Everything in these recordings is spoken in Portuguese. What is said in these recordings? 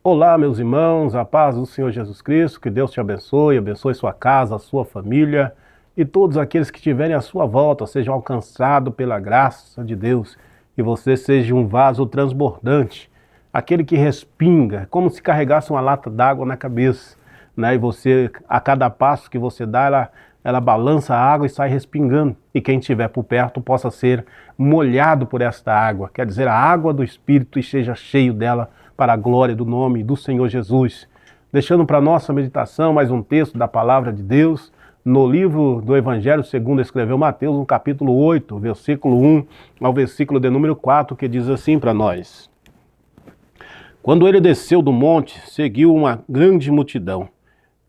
Olá, meus irmãos, a paz do Senhor Jesus Cristo, que Deus te abençoe, abençoe sua casa, a sua família e todos aqueles que estiverem à sua volta sejam alcançados pela graça de Deus e você seja um vaso transbordante, aquele que respinga, como se carregasse uma lata d'água na cabeça, né? E você, a cada passo que você dá, ela balança a água e sai respingando, e quem estiver por perto possa ser molhado por esta água, quer dizer, a água do Espírito, e seja cheio dela para a glória do nome do Senhor Jesus. Deixando para nossa meditação mais um texto da palavra de Deus, no livro do Evangelho segundo escreveu Mateus, no capítulo 8, versículo 1 ao versículo de número 4, que diz assim para nós: Quando ele desceu do monte, seguiu uma grande multidão.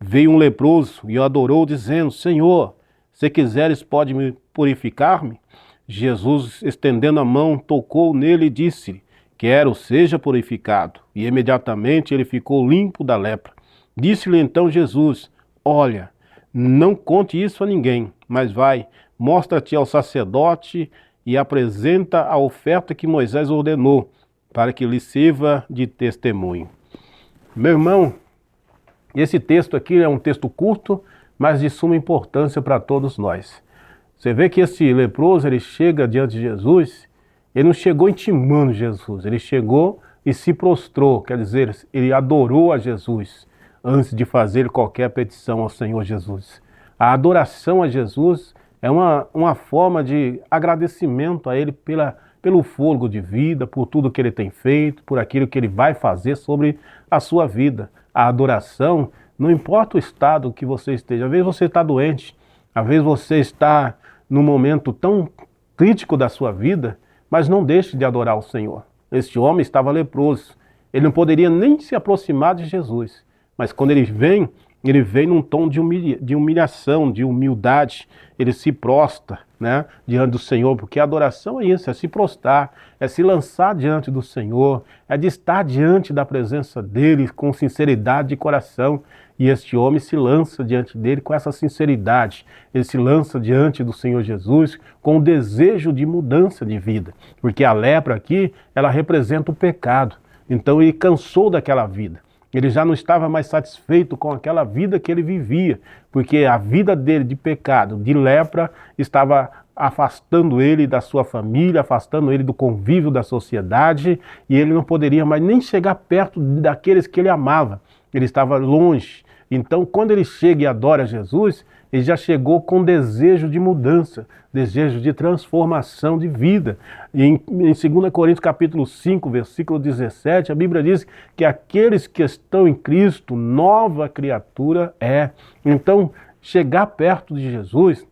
Veio um leproso e o adorou, dizendo: Senhor, se quiseres, pode me purificar-me? Jesus, estendendo a mão, tocou nele e disse-lhe: Quero, seja purificado. E imediatamente ele ficou limpo da lepra. Disse-lhe então Jesus: Olha, não conte isso a ninguém, mas vai, mostra-te ao sacerdote e apresenta a oferta que Moisés ordenou, para que lhe sirva de testemunho. Meu irmão, esse texto aqui é um texto curto, mas de suma importância para todos nós. Você vê que esse leproso, ele chega diante de Jesus, ele não chegou intimando Jesus, ele chegou e se prostrou, quer dizer, ele adorou a Jesus antes de fazer qualquer petição ao Senhor Jesus. A adoração a Jesus é uma forma de agradecimento a Ele pelo fôlego de vida, por tudo que Ele tem feito, por aquilo que Ele vai fazer sobre a sua vida. A adoração, não importa o estado que você esteja, às vezes você está doente, às vezes você está num momento tão crítico da sua vida, mas não deixe de adorar o Senhor. Este homem estava leproso, ele não poderia nem se aproximar de Jesus, mas quando ele vem num tom de humilhação, de humildade, ele se prostra, né, diante do Senhor, porque a adoração é isso, é se prostrar, é se lançar diante do Senhor, é de estar diante da presença dele com sinceridade de coração. E este homem se lança diante dele com essa sinceridade, ele se lança diante do Senhor Jesus com o desejo de mudança de vida, porque a lepra aqui, ela representa o pecado, então ele cansou daquela vida. Ele já não estava mais satisfeito com aquela vida que ele vivia, porque a vida dele de pecado, de lepra, estava afastando ele da sua família, afastando ele do convívio da sociedade, e ele não poderia mais nem chegar perto daqueles que ele amava. Ele estava longe. Então, quando ele chega e adora Jesus, ele já chegou com desejo de mudança, desejo de transformação de vida. E em 2 Coríntios capítulo 5, versículo 17, a Bíblia diz que aqueles que estão em Cristo, nova criatura é. Então, chegar perto de Jesus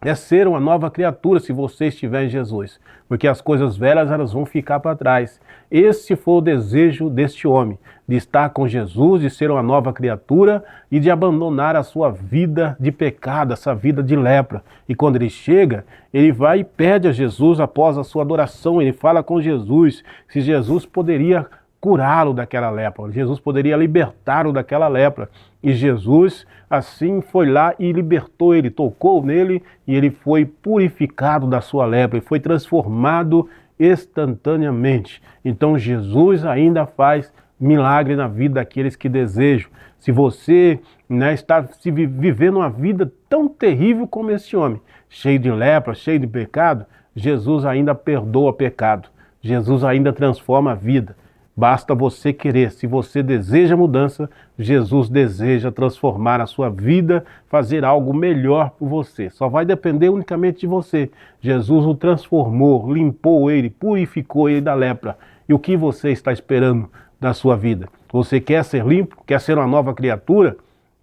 é ser uma nova criatura se você estiver em Jesus, porque as coisas velhas elas vão ficar para trás. Esse foi o desejo deste homem, de estar com Jesus, de ser uma nova criatura e de abandonar a sua vida de pecado, essa vida de lepra. E quando ele chega, ele vai e pede a Jesus após a sua adoração, ele fala com Jesus, se Jesus poderia curá-lo daquela lepra, Jesus poderia libertá-lo daquela lepra. E Jesus, assim, foi lá e libertou ele, tocou nele e ele foi purificado da sua lepra, ele foi transformado instantaneamente. Então Jesus ainda faz milagre na vida daqueles que desejam. Se você, né, está vivendo uma vida tão terrível como esse homem, cheio de lepra, cheio de pecado, Jesus ainda perdoa pecado, Jesus ainda transforma a vida. Basta você querer. Se você deseja mudança, Jesus deseja transformar a sua vida, fazer algo melhor por você. Só vai depender unicamente de você. Jesus o transformou, limpou ele, purificou ele da lepra. E o que você está esperando da sua vida? Você quer ser limpo? Quer ser uma nova criatura?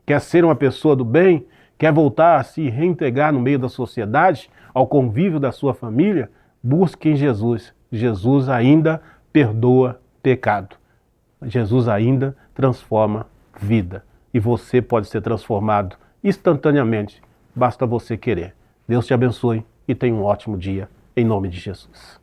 Quer ser uma pessoa do bem? Quer voltar a se reintegrar no meio da sociedade, ao convívio da sua família? Busque em Jesus. Jesus ainda perdoa pecado. Jesus ainda transforma vida. E você pode ser transformado instantaneamente. Basta você querer. Deus te abençoe e tenha um ótimo dia. Em nome de Jesus.